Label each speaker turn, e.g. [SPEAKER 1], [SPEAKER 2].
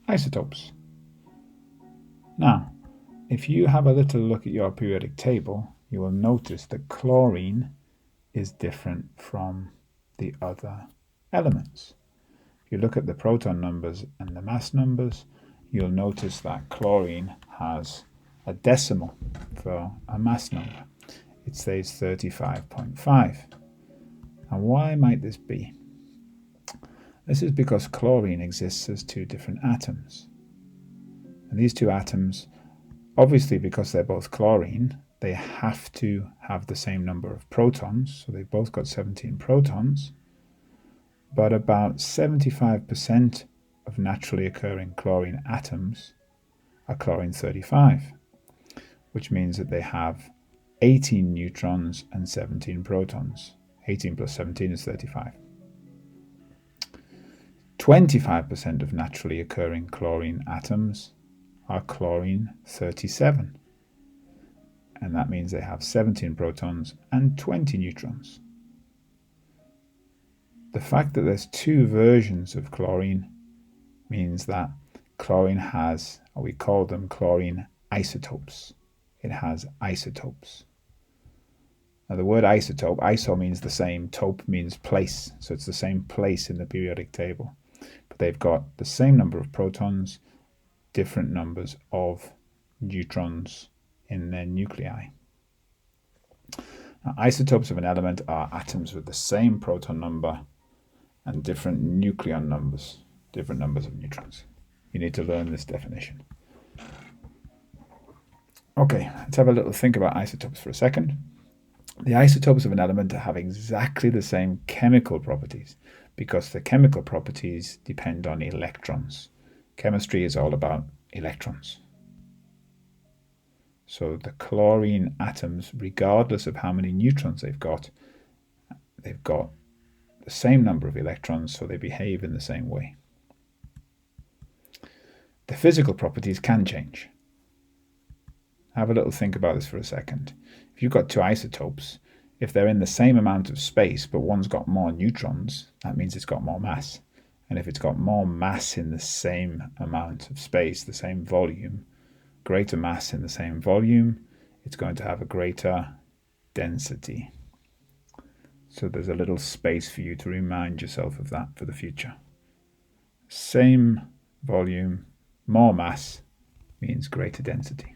[SPEAKER 1] isotopes. Now, if you have a little look at your periodic table, you will notice that chlorine is different from the other elements. If you look at the proton numbers and the mass numbers, you'll notice that chlorine has a decimal for a mass number. It says 35.5. And why might this be? This is because chlorine exists as two different atoms. And these two atoms, obviously because they're both chlorine, they have to have the same number of protons, so they've both got 17 protons, but about 75% of naturally occurring chlorine atoms are chlorine-35, which means that they have 18 neutrons and 17 protons. 18 plus 17 is 35. 25% of naturally occurring chlorine atoms are chlorine-37, and that means they have 17 protons and 20 neutrons. The fact that there's two versions of chlorine means that chlorine has, or we call them chlorine isotopes. It has isotopes. Now the word isotope, iso means the same, tope means place, so it's the same place in the periodic table. But they've got the same number of protons, different numbers of neutrons in their nuclei. Now, isotopes of an element are atoms with the same proton number and different nucleon numbers, different numbers of neutrons. You need to learn this definition. Okay, let's have a little think about isotopes for a second. The isotopes of an element have exactly the same chemical properties because the chemical properties depend on electrons. Chemistry is all about electrons. So the chlorine atoms, regardless of how many neutrons they've got the same number of electrons, so they behave in the same way. The physical properties can change. Have a little think about this for a second. If you've got two isotopes, if they're in the same amount of space, but one's got more neutrons, that means it's got more mass. And if it's got more mass in the same amount of space, the same volume, greater mass in the same volume, it's going to have a greater density. So there's a little space for you to remind yourself of that for the future. Same volume, more mass means greater density.